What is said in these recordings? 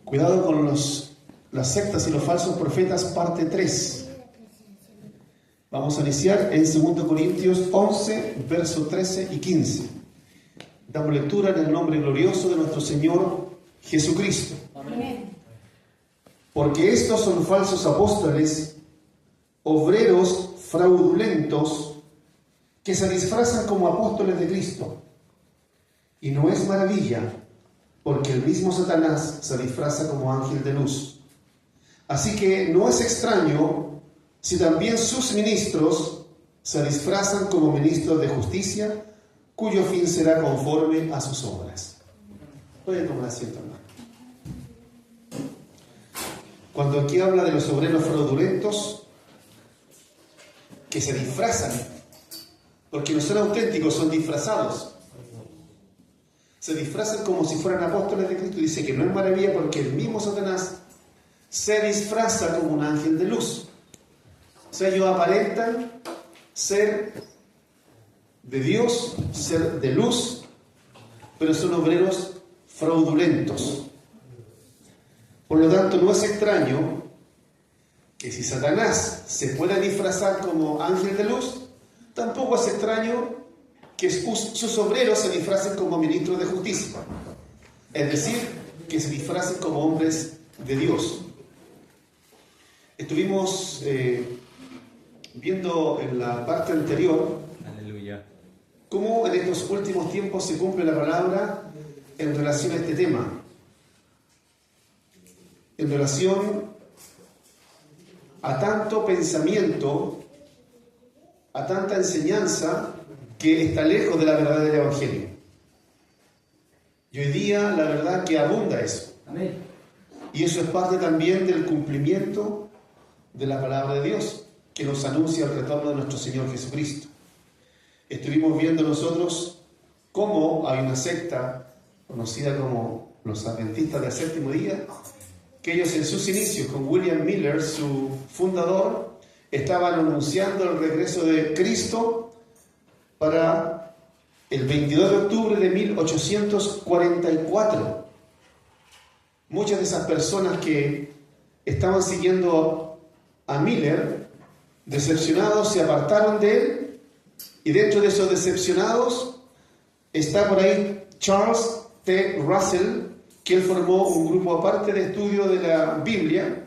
Cuidado con las sectas y los falsos profetas, parte 3. Vamos a iniciar en 2 Corintios 11, versos 13 y 15. Damos lectura en el nombre glorioso de nuestro Señor Jesucristo. Amén. Porque estos son falsos apóstoles, obreros fraudulentos, que se disfrazan como apóstoles de Cristo. Y no es maravilla, porque el mismo Satanás se disfraza como ángel de luz. Así que no es extraño si también sus ministros se disfrazan como ministros de justicia, cuyo fin será conforme a sus obras. Pueden tomar asiento, hermano. Cuando aquí habla de los obreros fraudulentos que se disfrazan, porque no son auténticos, son disfrazados. Se disfrazan como si fueran apóstoles de Cristo. Dice que no es maravilla porque el mismo Satanás se disfraza como un ángel de luz. O sea, ellos aparentan ser de Dios, ser de luz, pero son obreros fraudulentos. Por lo tanto, no es extraño que si Satanás se pueda disfrazar como ángel de luz, tampoco es extraño que sus obreros se disfracen como ministros de justicia. Es decir, que se disfracen como hombres de Dios. Estuvimos viendo en la parte anterior cómo en estos últimos tiempos se cumple la palabra en relación a este tema. En relación a tanto pensamiento, a tanta enseñanza que está lejos de la verdad del Evangelio. Y hoy día la verdad que abunda eso. Amén. Y eso es parte también del cumplimiento de la palabra de Dios, que nos anuncia el retorno de nuestro Señor Jesucristo. Estuvimos viendo nosotros cómo hay una secta conocida como los Adventistas del Séptimo Día, que ellos en sus inicios, con William Miller, su fundador, estaban anunciando el regreso de Cristo para el 22 de octubre de 1844. Muchas de esas personas que estaban siguiendo a Miller, decepcionados, se apartaron de él, y dentro de esos decepcionados está por ahí Charles T. Russell, que él formó un grupo aparte de estudio de la Biblia.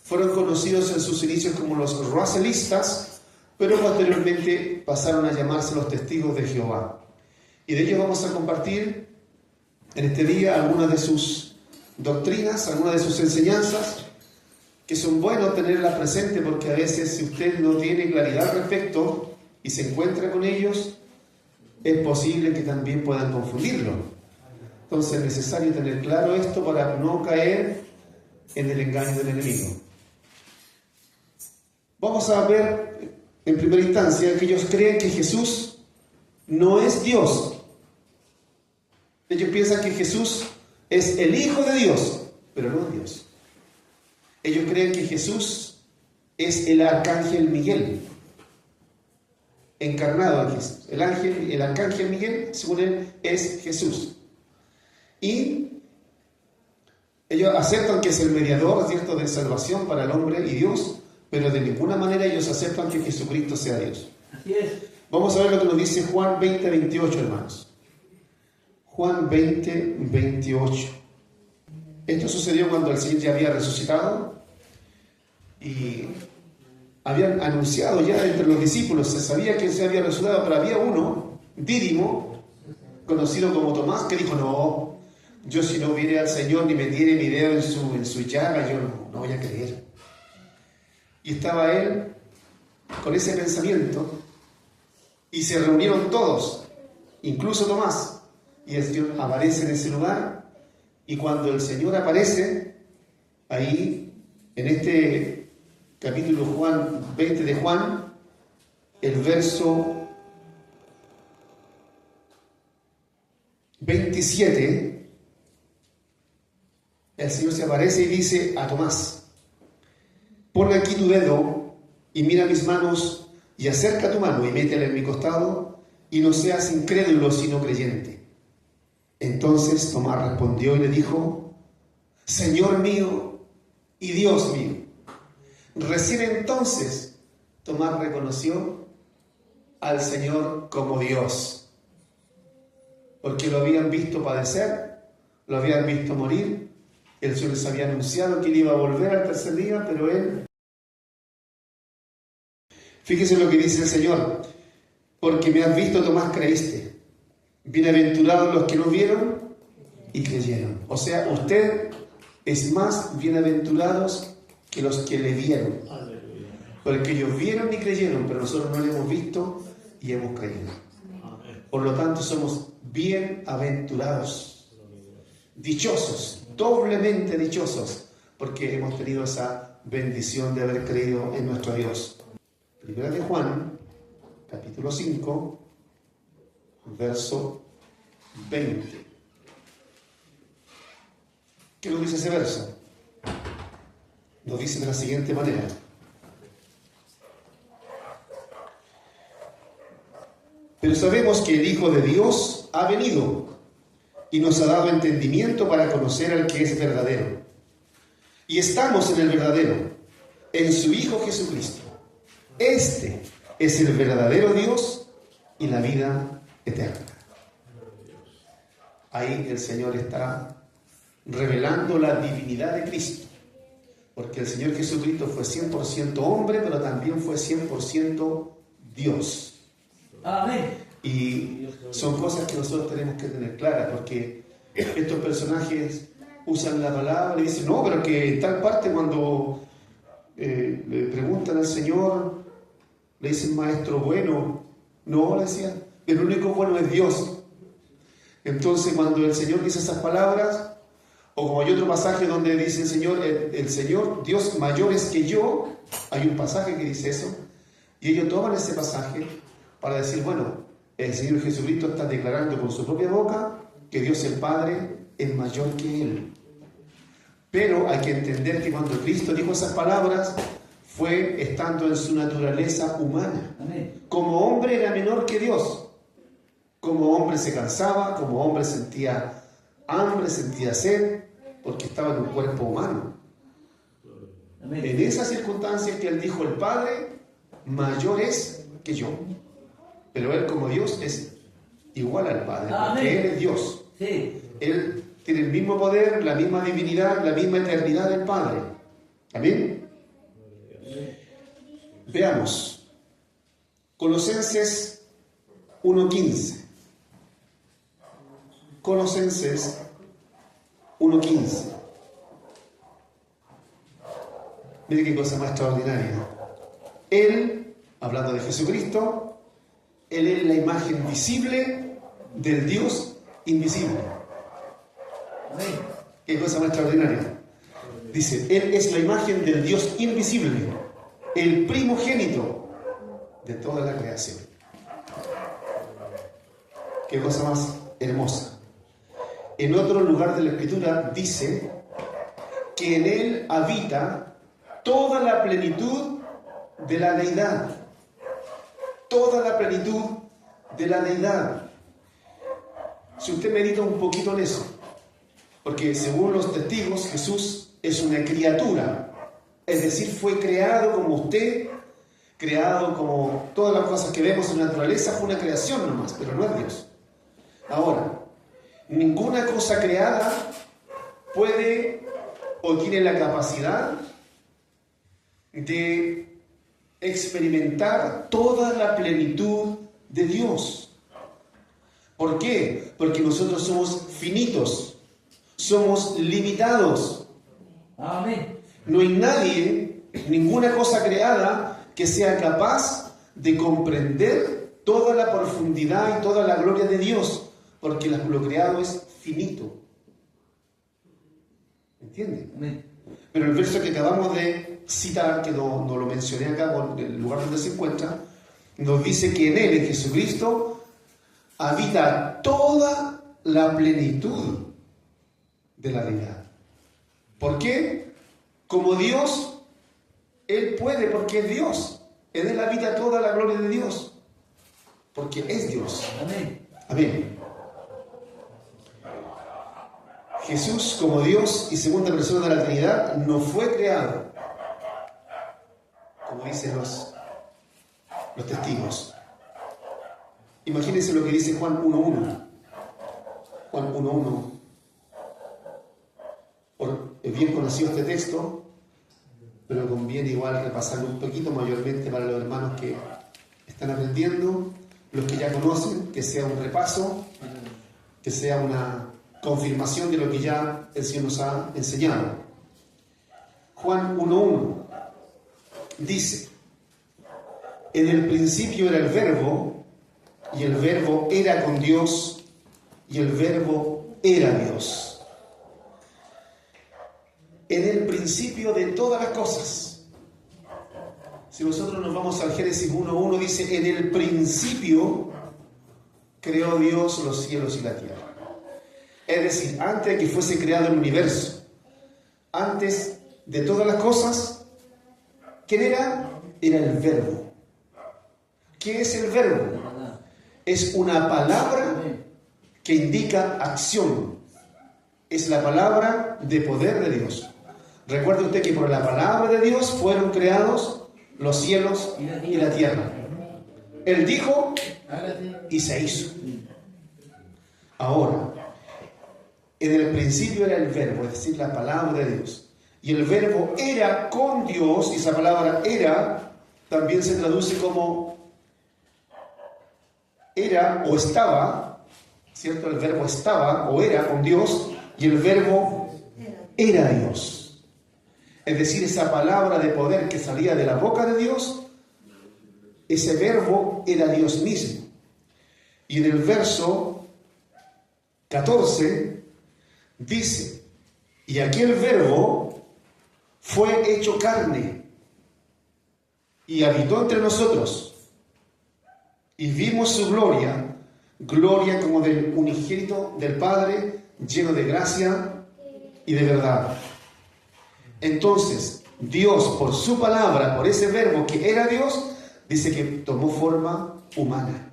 Fueron conocidos en sus inicios como los Russellistas, pero posteriormente pasaron a llamarse los Testigos de Jehová. Y de ellos vamos a compartir en este día algunas de sus doctrinas, algunas de sus enseñanzas, que son buenos tenerlas presentes porque a veces si usted no tiene claridad al respecto y se encuentra con ellos, es posible que también puedan confundirlo. Entonces es necesario tener claro esto para no caer en el engaño del enemigo. Vamos a ver en primera instancia que ellos creen que Jesús no es Dios. Ellos piensan que Jesús es el Hijo de Dios, pero no es Dios. Ellos creen que Jesús es el arcángel Miguel, encarnado en Jesús. El arcángel Miguel, según él, es Jesús. Y ellos aceptan que es el mediador, ¿cierto?, de salvación para el hombre y Dios, pero de ninguna manera ellos aceptan que Jesucristo sea Dios. Así es. Vamos a ver lo que nos dice Juan 20, 28, hermanos. Juan 20, 28. Esto sucedió cuando el Señor ya había resucitado y habían anunciado ya entre los discípulos, se sabía que se había resucitado, pero había uno, Dídimo, conocido como Tomás, que dijo, no, yo si no viene al Señor ni metiere mi dedo en su llaga, yo no voy a creer. Y estaba él con ese pensamiento y se reunieron todos, incluso Tomás, y el Señor aparece en ese lugar. Y cuando el Señor aparece ahí en este capítulo 20 de Juan, el verso 27, el Señor se aparece y dice a Tomás, pon aquí tu dedo y mira mis manos y acerca tu mano y métela en mi costado y no seas incrédulo sino creyente. Entonces Tomás respondió y le dijo, Señor mío y Dios mío. Recién entonces Tomás reconoció al Señor como Dios, porque lo habían visto padecer, lo habían visto morir. El Señor les había anunciado que él iba a volver al tercer día, pero él... Fíjese lo que dice el Señor: porque me has visto, Tomás, creíste. Bienaventurados los que no vieron y creyeron. O sea, usted es más bienaventurados que los que le vieron. Porque ellos vieron y creyeron, pero nosotros no le hemos visto y hemos creído. Por lo tanto, somos bienaventurados, dichosos, doblemente dichosos, porque hemos tenido esa bendición de haber creído en nuestro Dios. Primera de Juan, capítulo 5, verso 20. ¿Qué nos dice ese verso? Nos dice de la siguiente manera: pero sabemos que el Hijo de Dios ha venido y nos ha dado entendimiento para conocer al que es verdadero. Y estamos en el verdadero, en su Hijo Jesucristo. Este es el verdadero Dios y la vida eterna. Ahí el Señor está revelando la divinidad de Cristo, porque el Señor Jesucristo fue 100% hombre, pero también fue 100% Dios. Amén. Y son cosas que nosotros tenemos que tener claras, porque estos personajes usan la palabra y dicen, no, pero que en tal parte cuando le preguntan al Señor, le dicen maestro bueno. No, le decían, el único bueno es Dios. Entonces cuando el Señor dice esas palabras, o como hay otro pasaje donde dice el Señor, Dios mayor es que yo, hay un pasaje que dice eso, y ellos toman ese pasaje para decir, bueno, el Señor Jesucristo está declarando con su propia boca que Dios el Padre es mayor que Él. Pero hay que entender que cuando Cristo dijo esas palabras, fue estando en su naturaleza humana. Amén. Como hombre era menor que Dios. Como hombre se cansaba, como hombre sentía hambre, sentía sed, porque estaba en un cuerpo humano. Amén. En esas circunstancias que Él dijo, el Padre mayor es que yo. Pero Él como Dios es igual al Padre, porque Él es Dios. Sí. Él tiene el mismo poder, la misma divinidad, la misma eternidad del Padre. ¿Amén? Veamos. Colosenses 1:15. Colosenses 1:15. Mire qué cosa más extraordinaria. Él, hablando de Jesucristo, Él es la imagen visible del Dios invisible. Amén. Qué cosa más extraordinaria. Dice, Él es la imagen del Dios invisible, el primogénito de toda la creación. Qué cosa más hermosa. En otro lugar de la Escritura dice que en Él habita toda la plenitud de la deidad. Toda la plenitud de la deidad. Si usted medita un poquito en eso, porque según los testigos, Jesús es una criatura, es decir, fue creado como usted, creado como todas las cosas que vemos en la naturaleza, fue una creación nomás, pero no es Dios. Ahora, ninguna cosa creada puede o tiene la capacidad de experimentar toda la plenitud de Dios. ¿Por qué? Porque nosotros somos finitos, somos limitados. Amén. No hay nadie, ninguna cosa creada que sea capaz de comprender toda la profundidad y toda la gloria de Dios, porque lo creado es finito. ¿Entienden? Amén. Pero el verso que acabamos de citar, que no lo mencioné acá por el lugar donde se encuentra, nos dice que en Él, en Jesucristo, habita toda la plenitud de la deidad. ¿Por qué? Como Dios, Él puede, porque es Dios. En Él habita toda la gloria de Dios, porque es Dios. Amén. Amén. Jesús, como Dios y segunda persona de la Trinidad, no fue creado, como dicen los testigos. Imagínense lo que dice Juan 1.1. Juan 1.1. Es bien conocido este texto, pero conviene igual repasarlo un poquito mayormente para los hermanos que están aprendiendo, los que ya conocen, que sea un repaso, que sea una confirmación de lo que ya el Señor nos ha enseñado. Juan 1.1 dice: en el principio era el Verbo, y el Verbo era con Dios, y el Verbo era Dios. En el principio de todas las cosas. Si nosotros nos vamos al Génesis 1.1, dice: en el principio creó Dios los cielos y la tierra. Es decir, antes de que fuese creado el universo, antes de todas las cosas, ¿quién era? Era el Verbo. ¿Qué es el Verbo? Es una palabra que indica acción. Es la palabra de poder de Dios. Recuerde usted que por la palabra de Dios fueron creados los cielos y la tierra. Él dijo y se hizo. Ahora, en el principio era el Verbo, es decir, la palabra de Dios. Y el Verbo era con Dios, y esa palabra era también se traduce como era o estaba, ¿cierto? El Verbo estaba o era con Dios, y el Verbo era Dios. Es decir, esa palabra de poder que salía de la boca de Dios, ese Verbo era Dios mismo. Y en el verso 14 dice: y aquel Verbo fue hecho carne y habitó entre nosotros, y vimos su gloria, gloria como del unigénito del Padre, lleno de gracia y de verdad. Entonces, Dios, por su palabra, por ese Verbo que era Dios, dice que tomó forma humana.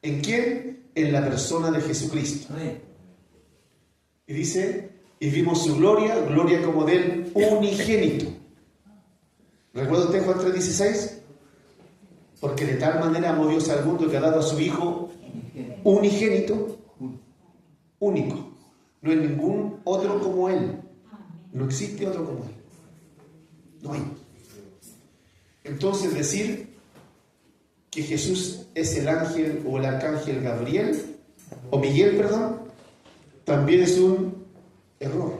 ¿En quién? En la persona de Jesucristo. Y dice: y vimos su gloria, gloria como del unigénito. ¿Recuerda usted Juan 3.16? Porque de tal manera amó Dios al mundo que ha dado a su Hijo unigénito, único. No hay ningún otro como Él. No existe otro como Él. No hay. Entonces decir que Jesús es el ángel o el arcángel Gabriel, o Miguel, perdón, también es un error.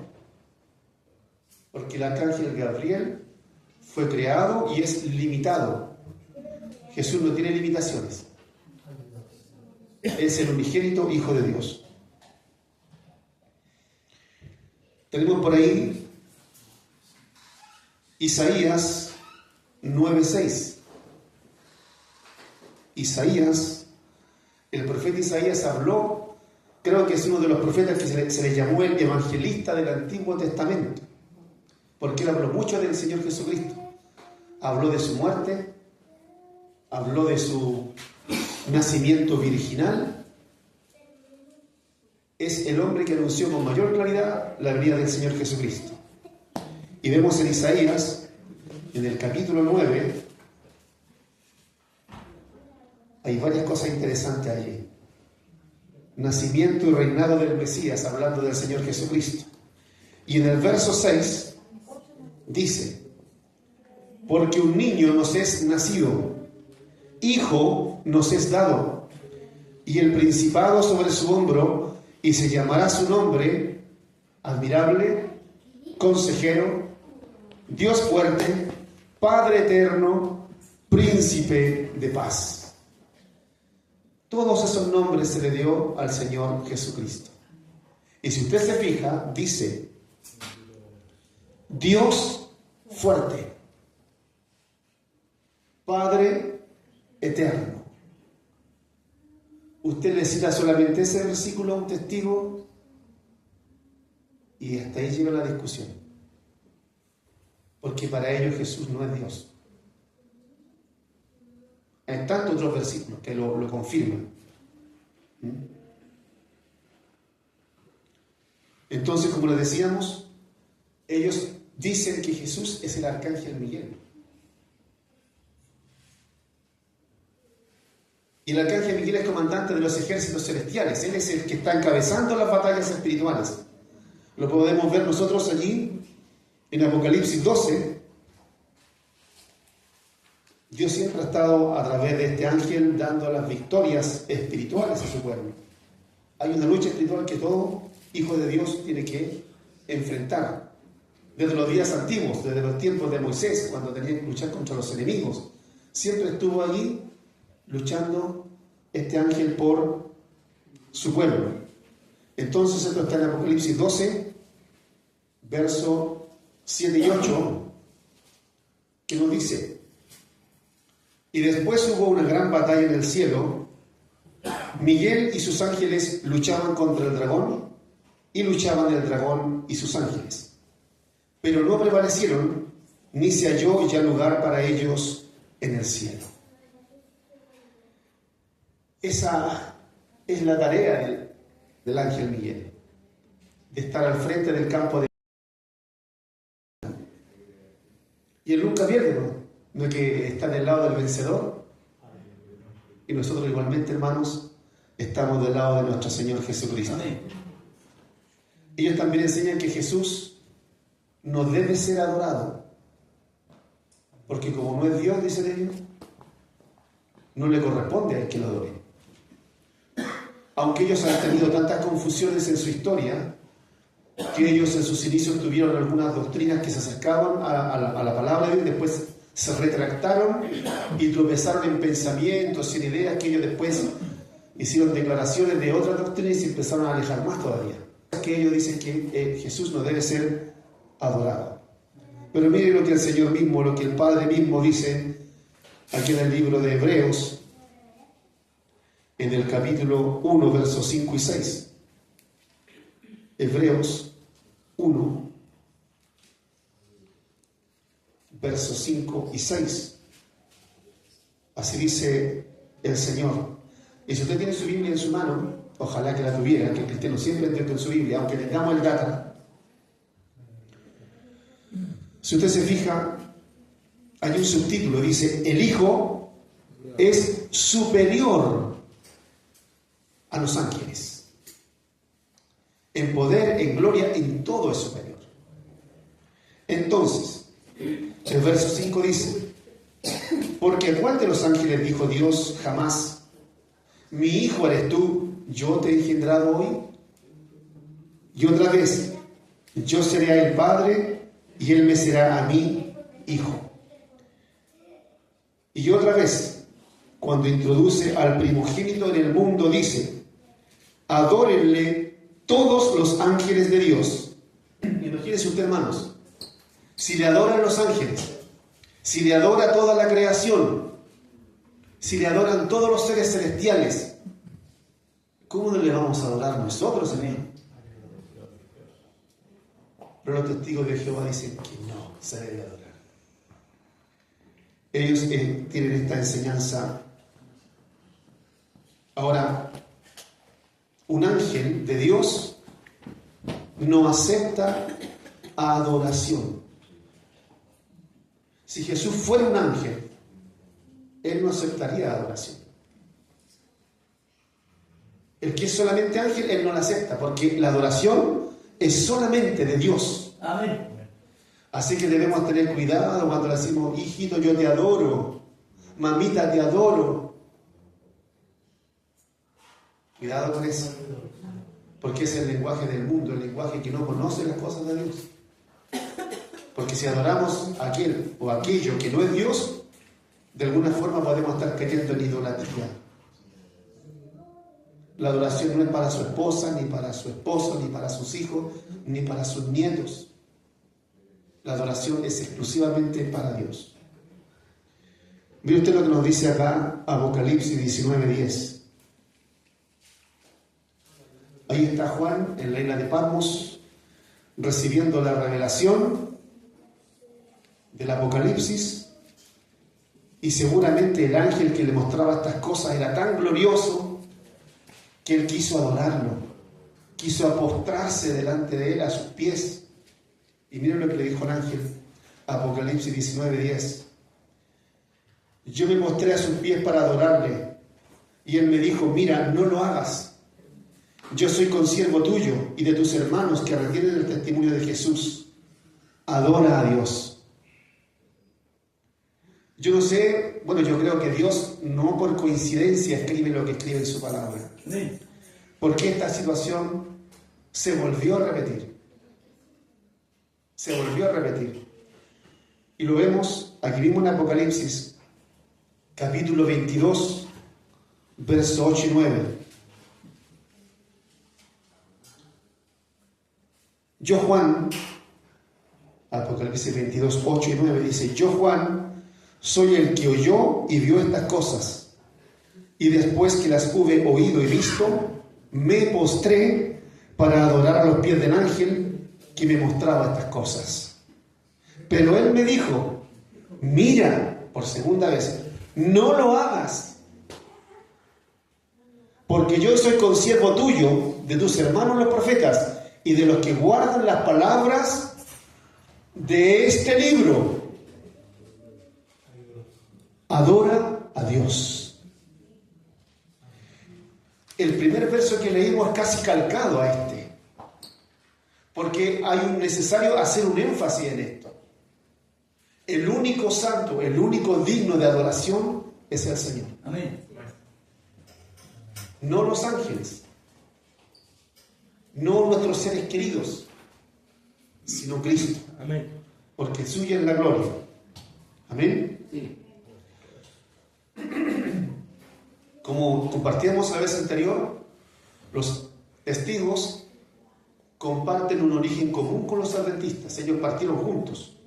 Porque el arcángel Gabriel fue creado y es limitado. Jesús no tiene limitaciones. Es el unigénito Hijo de Dios. Tenemos por ahí Isaías 9.6. Isaías, el profeta Isaías habló, creo que es uno de los profetas que se le llamó el evangelista del Antiguo Testamento, porque él habló mucho del Señor Jesucristo. Habló de su muerte, habló de su nacimiento virginal. Es el hombre que anunció con mayor claridad la venida del Señor Jesucristo. Y vemos en Isaías, en el capítulo 9, hay varias cosas interesantes allí. Nacimiento y reinado del Mesías, hablando del Señor Jesucristo. Y en el verso 6 dice: porque un niño nos es nacido, hijo nos es dado, y el principado sobre su hombro, y se llamará su nombre Admirable, Consejero, Dios fuerte, Padre eterno, Príncipe de paz. Todos esos nombres se le dio al Señor Jesucristo. Y si usted se fija, dice Dios fuerte, Padre eterno. Usted le cita solamente ese versículo a un testigo y hasta ahí llega la discusión. Porque para ellos Jesús no es Dios. Hay tantos otros versículos que lo confirman. Entonces, como les decíamos, ellos dicen que Jesús es el arcángel Miguel. Y el arcángel Miguel es comandante de los ejércitos celestiales. Él es el que está encabezando las batallas espirituales. Lo podemos ver nosotros allí en Apocalipsis 12. Dios siempre ha estado a través de este ángel dando las victorias espirituales a su pueblo. Hay una lucha espiritual que todo hijo de Dios tiene que enfrentar. Desde los días antiguos, desde los tiempos de Moisés, cuando tenía que luchar contra los enemigos. Siempre estuvo allí luchando este ángel por su pueblo. Entonces esto está en Apocalipsis 12, versos 7 y 8, que nos dice: y después hubo una gran batalla en el cielo. Miguel y sus ángeles luchaban contra el dragón, y luchaban el dragón y sus ángeles. Pero no prevalecieron, ni se halló ya lugar para ellos en el cielo. Esa es la tarea del ángel Miguel, de estar al frente del campo de... Y él nunca pierde, ¿no? Que está del lado del vencedor. Y nosotros igualmente, hermanos, estamos del lado de nuestro Señor Jesucristo. Amén. Ellos también enseñan que Jesús no debe ser adorado, porque como no es Dios, dicen ellos, no le corresponde a él que lo adore. Aunque ellos han tenido tantas confusiones en su historia, que ellos en sus inicios tuvieron algunas doctrinas que se acercaban a la palabra de Dios, después se retractaron y tropezaron en pensamientos y en ideas, que ellos después hicieron declaraciones de otras doctrinas y se empezaron a alejar más todavía. Que ellos dicen que Jesús no debe ser adorado. Pero miren lo que el Señor mismo, lo que el Padre mismo dice aquí en el libro de Hebreos, en el capítulo 1, versos 5 y 6. Hebreos 1, versos 5 y 6. Así dice el Señor. Y si usted tiene su Biblia en su mano, ojalá que la tuviera, que el cristiano siempre entienda en su Biblia, aunque tengamos el data. Si usted se fija, hay un subtítulo, dice: el Hijo es superior a los ángeles. En poder, en gloria, en todo es superior. Entonces, el verso 5 dice: porque ¿a cuál de los ángeles dijo Dios jamás: mi hijo eres tú, yo te he engendrado hoy? Y otra vez: yo seré a él padre y él me será a mí hijo. Y otra vez, cuando introduce al primogénito en el mundo, dice: adórenle todos los ángeles de Dios. Imagínense usted, hermanos, si le adoran los ángeles, si le adora toda la creación, si le adoran todos los seres celestiales, ¿cómo no le vamos a adorar nosotros, Señor? Pero los testigos de Jehová dicen que no se debe adorar. Ellos tienen esta enseñanza. Ahora, un ángel de Dios no acepta adoración. Si Jesús fuera un ángel, él no aceptaría adoración. El que es solamente ángel, él no la acepta, porque la adoración es solamente de Dios. Amén. Así que debemos tener cuidado cuando le decimos: hijito, yo te adoro, mamita, te adoro. Cuidado con eso, porque es el lenguaje del mundo, el lenguaje que no conoce las cosas de Dios. Porque si adoramos a aquel o aquello que no es Dios, de alguna forma podemos estar cayendo en idolatría. La adoración no es para su esposa, ni para su esposo, ni para sus hijos, ni para sus nietos. La adoración es exclusivamente para Dios. Mire usted lo que nos dice acá Apocalipsis 19:10. Ahí está Juan en la isla de Patmos, recibiendo la revelación del Apocalipsis, y seguramente el ángel que le mostraba estas cosas era tan glorioso que él quiso adorarlo, quiso apostrarse delante de él a sus pies. Y miren lo que le dijo el ángel, Apocalipsis 19:10. Yo me postré a sus pies para adorarle. Y él me dijo, mira, no lo hagas. Yo soy consiervo tuyo y de tus hermanos que retienen el testimonio de Jesús. Adora a Dios. Yo no sé, bueno, yo creo que Dios no por coincidencia escribe lo que escribe en su palabra. Amén. Porque esta situación se volvió a repetir. Se volvió a repetir. Y lo vemos, aquí mismo en Apocalipsis, capítulo 22, versos 8 y 9. Yo, Juan, Apocalipsis 22, 8 y 9, dice, yo, Juan, soy el que oyó y vio estas cosas. Y después que las hube oído y visto, me postré para adorar a los pies del ángel que me mostraba estas cosas. Pero él me dijo, mira, por segunda vez, no lo hagas, porque yo soy consiervo tuyo, de tus hermanos los profetas, y de los que guardan las palabras de este libro. Adora a Dios. El primer verso que leímos es casi calcado a este, porque hay un necesario hacer un énfasis en esto. El único santo, el único digno de adoración es el Señor. Amén. No los ángeles, no nuestros seres queridos, sino Cristo. Amén. Porque suya es la gloria. Amén. Sí. Como compartíamos la vez anterior, los testigos comparten un origen común con los adventistas. Ellos partieron juntos.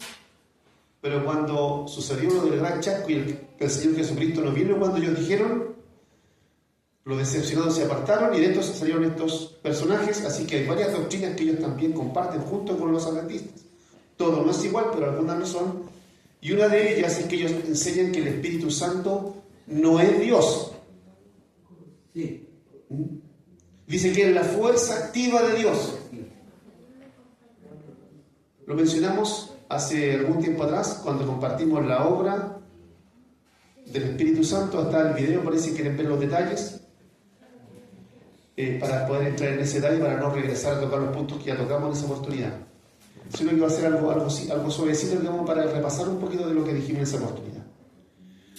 Pero cuando sucedió lo del gran chasco y el Señor Jesucristo no vino cuando ellos dijeron, los decepcionados se apartaron y de estos salieron estos personajes. Así que hay varias doctrinas que ellos también comparten junto con los adventistas. Todo no es igual, pero algunas no son. Y una de ellas es que ellos enseñan que el Espíritu Santo no es Dios. Sí. Dice que es la fuerza activa de Dios. Lo mencionamos hace algún tiempo atrás, cuando compartimos la obra del Espíritu Santo. Hasta el video, parece que quieren ver los detalles, para poder entrar en ese detalle, para no regresar a tocar los puntos que ya tocamos en esa oportunidad. Sino que va a ser algo suavecito, digamos, para repasar un poquito de lo que dijimos en esa oportunidad.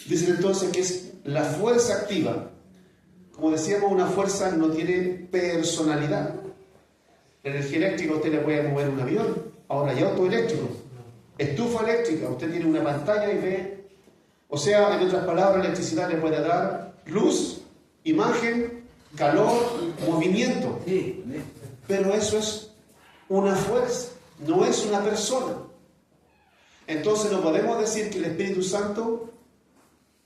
Dicen entonces que es la fuerza activa. Como decíamos, una fuerza no tiene personalidad. La energía eléctrica usted le puede mover un avión. Ahora hay auto eléctrico, estufa eléctrica, usted tiene una pantalla y ve. O sea, en otras palabras, la electricidad le puede dar luz, imagen, calor, movimiento. Sí. Pero eso es una fuerza, no es una persona. Entonces no podemos decir que el Espíritu Santo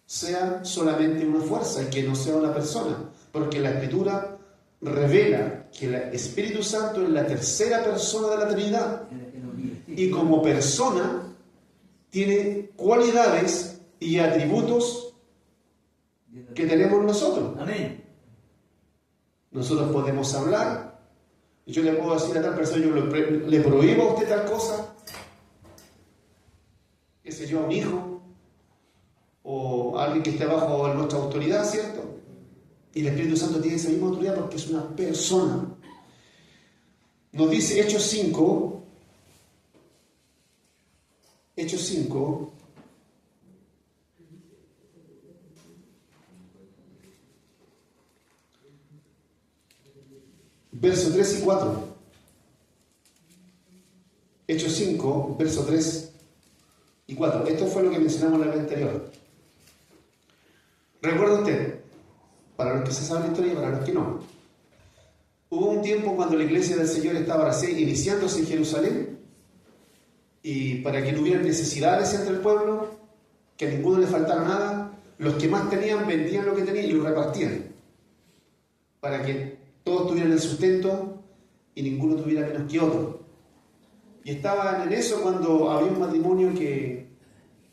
sea solamente una fuerza y que no sea una persona, porque la Escritura revela que el Espíritu Santo es la tercera persona de la Trinidad y como persona tiene cualidades y atributos que tenemos nosotros. Amén. Nosotros podemos hablar y yo le puedo decir a tal persona, yo le prohíbo a usted tal cosa, qué sé yo, a un hijo o a alguien que esté bajo nuestra autoridad, ¿cierto? Y el Espíritu Santo tiene esa misma autoridad porque es una persona. Nos dice Hechos 5, versos 3 y 4. Hechos 5, versos 3 y 4. Esto fue lo que mencionamos en la vez anterior. ¿Recuerda usted? Para los que se saben la historia y para los que no. Hubo un tiempo cuando la iglesia del Señor estaba recién iniciándose en Jerusalén, y para que no hubiera necesidades entre el pueblo, que a ninguno le faltara nada, los que más tenían vendían lo que tenían y lo repartían, para que todos tuvieran el sustento y ninguno tuviera menos que otro. Y estaban en eso cuando había un matrimonio que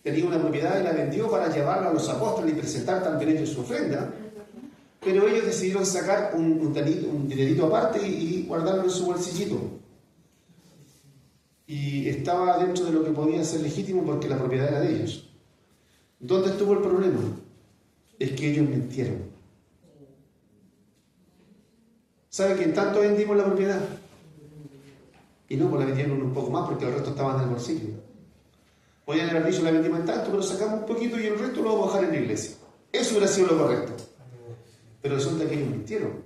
tenía una propiedad y la vendió para llevarla a los apóstoles y presentar también ellos su ofrenda. Pero ellos decidieron sacar un dinerito aparte y guardarlo en su bolsillito. Y estaba dentro de lo que podía ser legítimo porque la propiedad era de ellos. ¿Dónde estuvo el problema? Es que ellos mintieron. ¿Sabe que en tanto vendimos la propiedad? Y no, pues la vendieron un poco más porque el resto estaba en el bolsillo. Podían haber dicho la vendimos en tanto, pero sacamos un poquito y el resto lo vamos a dejar en la iglesia. Eso hubiera sido lo correcto. Pero resulta que ellos mintieron.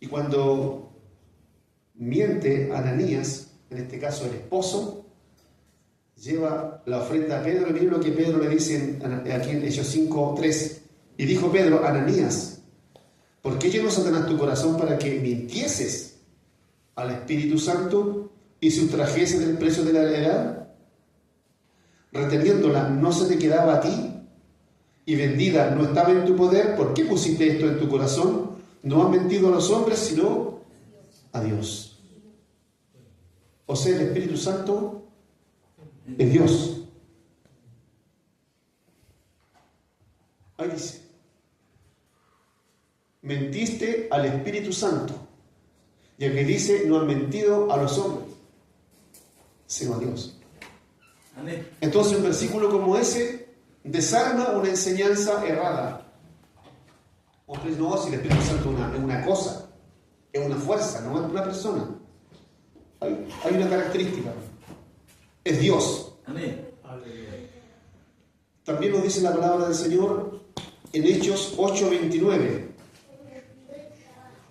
Y cuando miente Ananías, en este caso el esposo, lleva la ofrenda a Pedro, y miren lo que Pedro le dice aquí en Hechos 5:3. Y dijo Pedro: Ananías, ¿por qué llenó Satanás tu corazón para que mintieses al Espíritu Santo y sustrajeses del precio de la heredad? Reteniéndola no se te quedaba a ti, y vendida no estaba en tu poder. ¿Por qué pusiste esto en tu corazón? No has mentido a los hombres, sino a Dios. O sea, el Espíritu Santo es Dios. Ahí dice: mentiste al Espíritu Santo. Y aquí dice: no has mentido a los hombres, sino a Dios. Amén. Entonces un versículo como ese desarma una enseñanza errada. Otros no, si el Espíritu Santo es una cosa, es una fuerza, no es una persona. Hay una característica: es Dios. Amén. También nos dice la palabra del Señor en Hechos 8:29.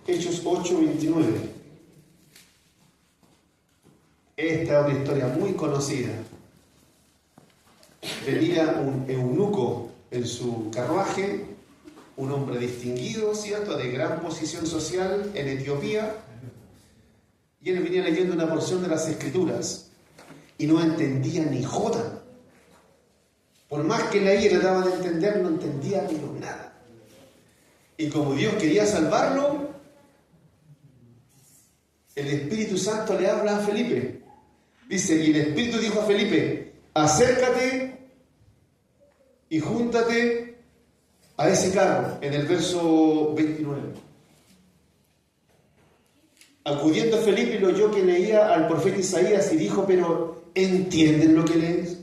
Hechos 8:29. Esta es una historia muy conocida. Venía un eunuco en su carruaje, un hombre distinguido, ¿cierto?, de gran posición social en Etiopía, y él venía leyendo una porción de las Escrituras y no entendía ni jota. Por más que leía y trataba de entender, no entendía ni nada. Y como Dios quería salvarlo, el Espíritu Santo le habla a Felipe. Dice: y el Espíritu dijo a Felipe: acércate y júntate a ese carro, en el verso 29. Acudiendo Felipe, lo oyó que leía al profeta Isaías y dijo: pero ¿entienden lo que lees?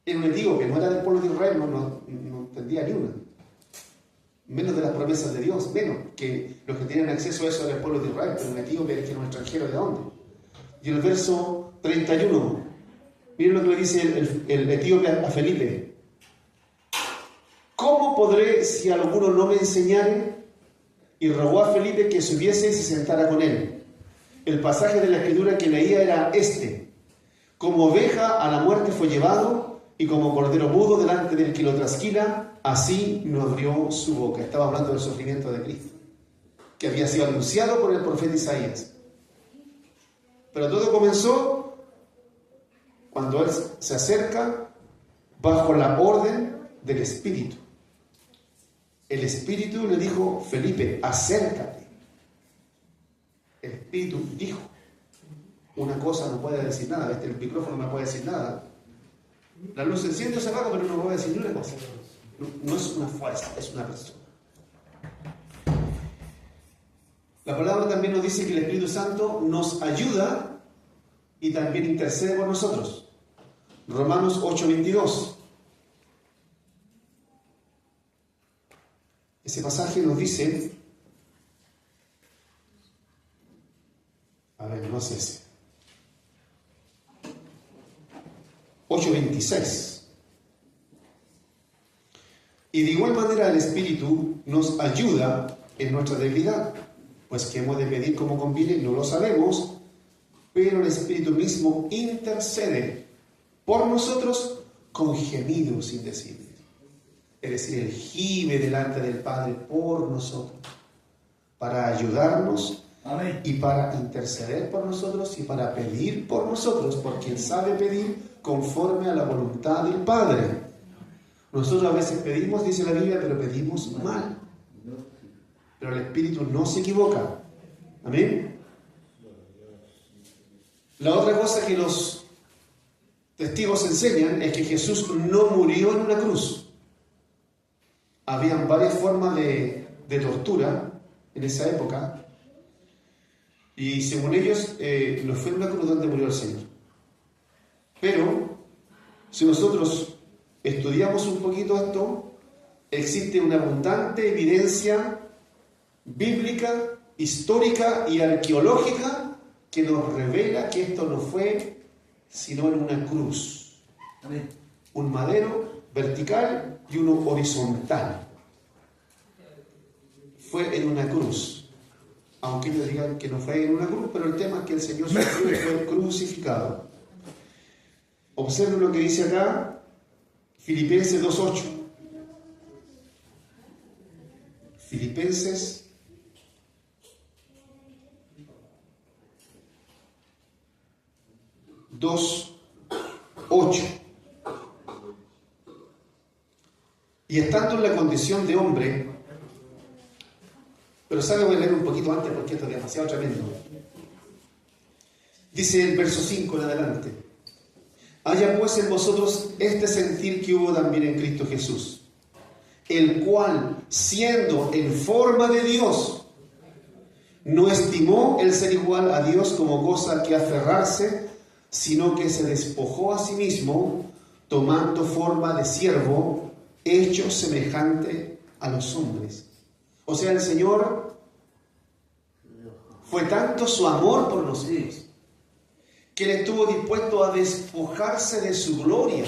Era un etíope, no era del pueblo de Israel, no entendía ni una. Menos de las promesas de Dios, menos que los que tienen acceso a eso era el pueblo de Israel, pero un etíope es que no es extranjero, ¿de dónde? Y en el verso 31, miren lo que le dice el etíope a Felipe: ¿cómo podré si alguno no me enseñare? Y rogó a Felipe que subiese y se sentara con él. El pasaje de la Escritura que leía era este: como oveja a la muerte fue llevado, y como cordero mudo delante del que lo trasquila, así no abrió su boca. Estaba hablando del sufrimiento de Cristo, que había sido anunciado por el profeta Isaías. Pero todo comenzó cuando él se acerca bajo la orden del Espíritu. El Espíritu le dijo: Felipe, acércate. El Espíritu dijo. Una cosa no puede decir nada. El micrófono no puede decir nada. La luz se enciende o se apaga, pero no puede decir ni una cosa. No es una fuerza, es una persona. La palabra también nos dice que el Espíritu Santo nos ayuda y también intercede por nosotros. Romanos 8:22. Ese pasaje nos dice, a ver, no sé ese, 8:26. Y de igual manera el Espíritu nos ayuda en nuestra debilidad, pues que hemos de pedir como conviene, no lo sabemos, pero el Espíritu mismo intercede por nosotros con gemidos indecibles. Es decir, Él gime delante del Padre por nosotros, para ayudarnos. Amén. Y para interceder por nosotros y para pedir por nosotros, porque Él sabe pedir conforme a la voluntad del Padre. Nosotros a veces pedimos, dice la Biblia, pero pedimos mal. Pero el Espíritu no se equivoca. Amén. La otra cosa que los testigos enseñan es que Jesús no murió en una cruz. Habían varias formas de tortura en esa época. Y según ellos, no fue en una cruz donde murió el Señor. Pero, si nosotros estudiamos un poquito esto, existe una abundante evidencia bíblica, histórica y arqueológica que nos revela que esto no fue sino en una cruz. Amén. Un madero vertical y uno horizontal. Fue en una cruz. Aunque ellos digan que no fue en una cruz, pero el tema es que el Señor sufrió y fue crucificado. Observen lo que dice acá, Filipenses 2:8. Filipenses 2:8. Y estando en la condición de hombre, pero voy a leer un poquito antes porque esto es demasiado tremendo. Dice el verso 5 en adelante: haya pues en vosotros este sentir que hubo también en Cristo Jesús, el cual, siendo en forma de Dios, no estimó el ser igual a Dios como cosa que aferrarse, sino que se despojó a sí mismo, tomando forma de siervo, hecho semejante a los hombres. O sea, el Señor fue tanto su amor por nosotros que Él estuvo dispuesto a despojarse de su gloria,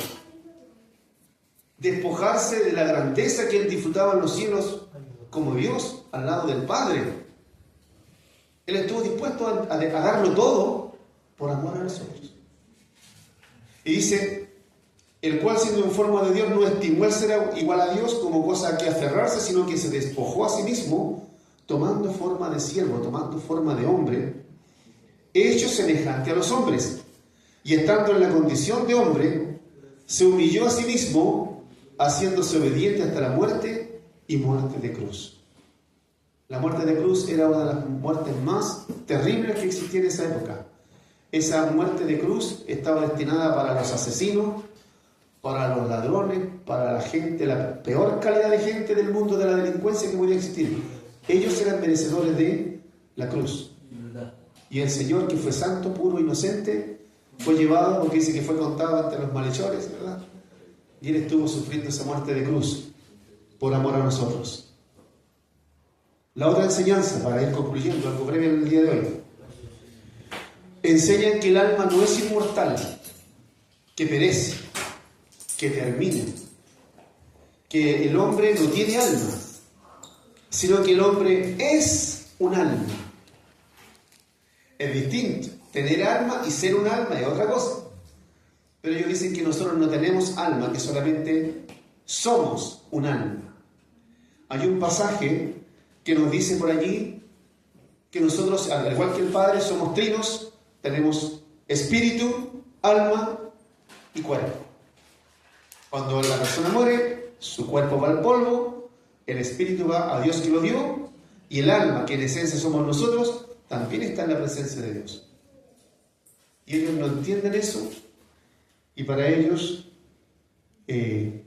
despojarse de la grandeza que Él disfrutaba en los cielos como Dios, al lado del Padre. Él estuvo dispuesto a darlo todo por amor a nosotros. Y dice, el cual siendo en forma de Dios no estimó el ser igual a Dios como cosa a que aferrarse, sino que se despojó a sí mismo, tomando forma de siervo, tomando forma de hombre, hecho semejante a los hombres, y estando en la condición de hombre, se humilló a sí mismo, haciéndose obediente hasta la muerte y muerte de cruz. La muerte de cruz era una de las muertes más terribles que existía en esa época. Esa muerte de cruz estaba destinada para los asesinos, para los ladrones, para la gente, la peor calidad de gente del mundo de la delincuencia que podía existir. Ellos eran merecedores de la cruz. Y el Señor, que fue santo, puro, inocente, fue llevado, porque dice que fue contado ante los malhechores, ¿verdad? Y Él estuvo sufriendo esa muerte de cruz por amor a nosotros. La otra enseñanza, para ir concluyendo algo breve en el día de hoy, enseñan que el alma no es inmortal, que perece, que termina, que el hombre no tiene alma, sino que el hombre es un alma. Es distinto, tener alma y ser un alma es otra cosa. Pero ellos dicen que nosotros no tenemos alma, que solamente somos un alma. Hay un pasaje que nos dice por allí que nosotros, al igual que el Padre, somos trinos, tenemos espíritu, alma y cuerpo. Cuando la persona muere, su cuerpo va al polvo, el espíritu va a Dios que lo dio, y el alma, que en esencia somos nosotros, también está en la presencia de Dios. Y ellos no entienden eso, y para ellos el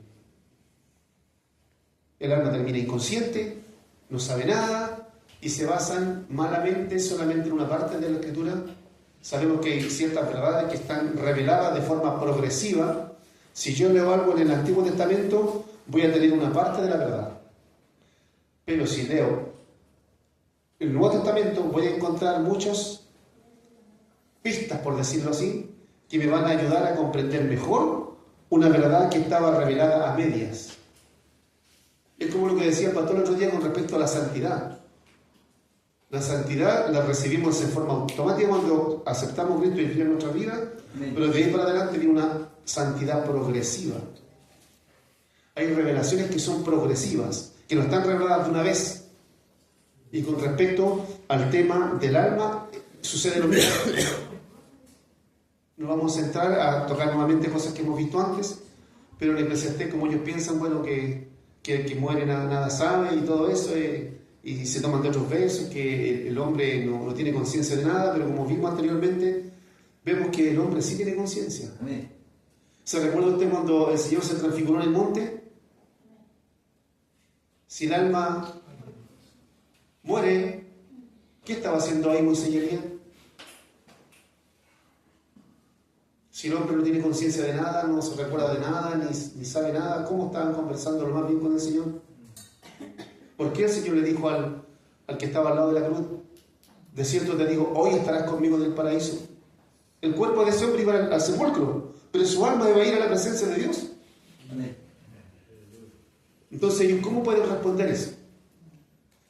alma termina inconsciente, no sabe nada, y se basan malamente solamente en una parte de la Escritura. Sabemos que hay ciertas verdades que están reveladas de forma progresiva. Si yo leo algo en el Antiguo Testamento, voy a tener una parte de la verdad. Pero si leo el Nuevo Testamento, voy a encontrar muchas pistas, por decirlo así, que me van a ayudar a comprender mejor una verdad que estaba revelada a medias. Es como lo que decía el pastor el otro día con respecto a la santidad. La santidad la recibimos en forma automática cuando aceptamos a Cristo y en nuestra vida, pero de ahí para adelante viene una santidad progresiva. Hay revelaciones que son progresivas, que no están reveladas de una vez. Y con respecto al tema del alma, sucede lo mismo. Nos vamos a centrar a tocar nuevamente cosas que hemos visto antes, pero en Eclesiastés, como ellos piensan, bueno, que muere nada sabe y todo eso, y se toman de otros versos, que el hombre no tiene conciencia de nada, pero como vimos anteriormente, vemos que el hombre sí tiene conciencia. ¿Se recuerda usted cuando el Señor se transfiguró en el monte? Si el alma muere, ¿qué estaba haciendo ahí Moisés y Elías? Si el hombre no tiene conciencia de nada, no se recuerda de nada, ni sabe nada, ¿cómo estaban conversando lo más bien con el Señor? ¿Por qué el Señor le dijo al que estaba al lado de la cruz, de cierto te digo, hoy estarás conmigo en el paraíso? El cuerpo de ese hombre iba al sepulcro, pero su alma iba a ir a la presencia de Dios. Amén. Entonces, ellos, ¿cómo pueden responder eso?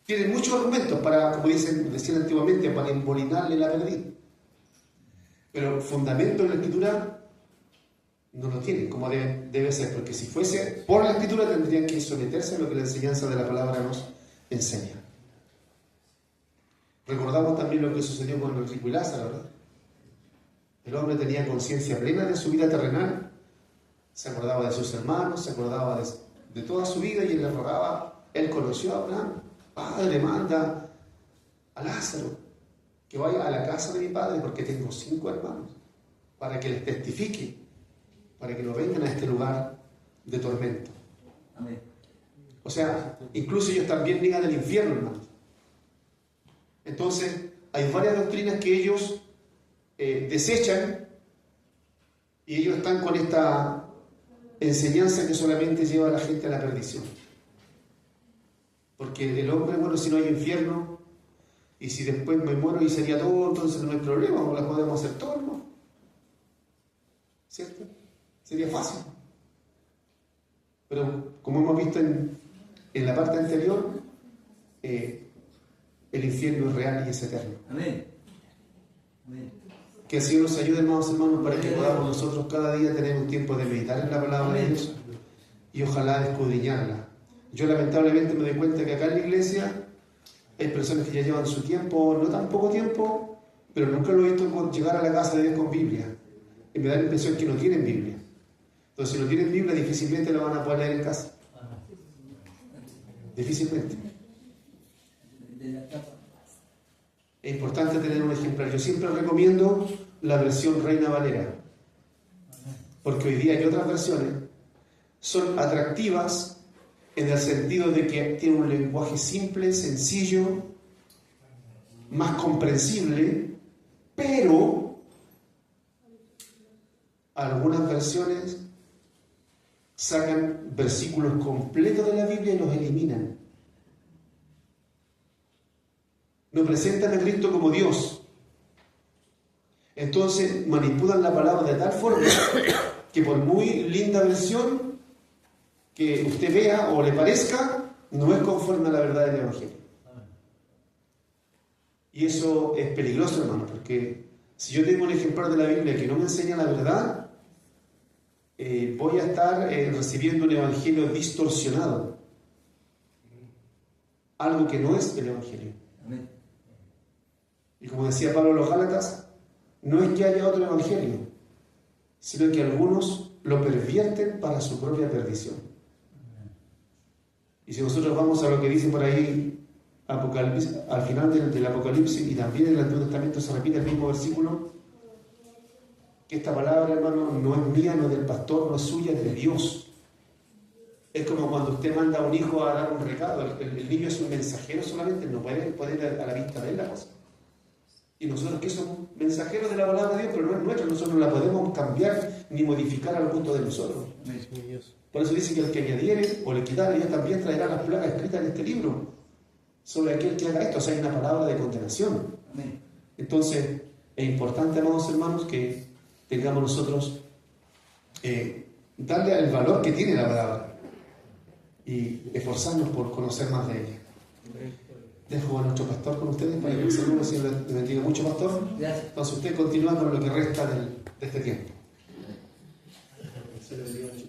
Tienen muchos argumentos para, como decían antiguamente, para embolinarle la perdiz. Pero fundamento en la Escritura no lo tienen, como debe ser, porque si fuese por la Escritura tendrían que someterse a lo que la enseñanza de la palabra nos enseña. Recordamos también lo que sucedió con el rico y Lázaro, ¿verdad? El hombre tenía conciencia plena de su vida terrenal, se acordaba de sus hermanos, se acordaba de toda su vida y él le rogaba. Él conoció a Abraham. Padre, manda a Lázaro que vaya a la casa de mi padre porque tengo 5 hermanos, para que les testifique, para que no vengan a este lugar de tormento. Amén. O sea, incluso ellos también niegan el infierno, hermanos. Entonces, hay varias doctrinas que ellos desechan y ellos están con esta enseñanza que solamente lleva a la gente a la perdición. Porque el hombre, bueno, si no hay infierno, y si después me muero y sería todo, entonces no hay problema, o la podemos hacer todo, ¿no? ¿Cierto? Sería fácil. Pero como hemos visto en la parte anterior, el infierno es real y es eterno. Amén. Amén. Que el Señor nos ayude, hermanos, para que podamos nosotros cada día tener un tiempo de meditar en la palabra de Dios y ojalá escudriñarla. Yo lamentablemente me doy cuenta que acá en la iglesia hay personas que ya llevan su tiempo, no tan poco tiempo, pero nunca lo he visto llegar a la casa de Dios con Biblia. Y me da la impresión que no tienen Biblia. Entonces, si no tienen Biblia, difícilmente la van a poder leer en casa. Difícilmente. Es importante tener un ejemplar. Yo siempre recomiendo la versión Reina Valera, porque hoy día hay otras versiones. Son atractivas en el sentido de que tienen un lenguaje simple, sencillo, más comprensible, pero algunas versiones sacan versículos completos de la Biblia y los eliminan. No presentan a Cristo como Dios. Entonces manipulan la palabra de tal forma que por muy linda versión que usted vea o le parezca, no es conforme a la verdad del Evangelio. Y eso es peligroso, hermano, porque si yo tengo un ejemplar de la Biblia que no me enseña la verdad, voy a estar recibiendo un Evangelio distorsionado. Algo que no es el Evangelio. Amén. Y como decía Pablo a los Gálatas, no es que haya otro Evangelio, sino que algunos lo pervierten para su propia perdición. Y si nosotros vamos a lo que dice por ahí Apocalipsis, al final del Apocalipsis, y también en el Antiguo Testamento se repite el mismo versículo, que esta palabra, hermano, no es mía, no es del pastor, no es suya, es de Dios. Es como cuando usted manda a un hijo a dar un recado. El niño es un mensajero solamente, no puede poner a la vista de él la cosa. Y nosotros que somos mensajeros de la palabra de Dios, pero no es nuestra, nosotros no la podemos cambiar ni modificar al gusto de nosotros. Por eso dice que el que añadiere o le quitare, ella también traerá las plagas escritas en este libro sobre aquel que haga esto. O sea, hay una palabra de condenación. Amén. Entonces, es importante, amados hermanos, que tengamos nosotros darle el valor que tiene la palabra y esforzarnos por conocer más de ella. Dejo a nuestro pastor con ustedes para que el Señor le bendiga mucho, pastor. Gracias. Entonces usted continúa con lo que resta de este tiempo. Se le bendiga mucho.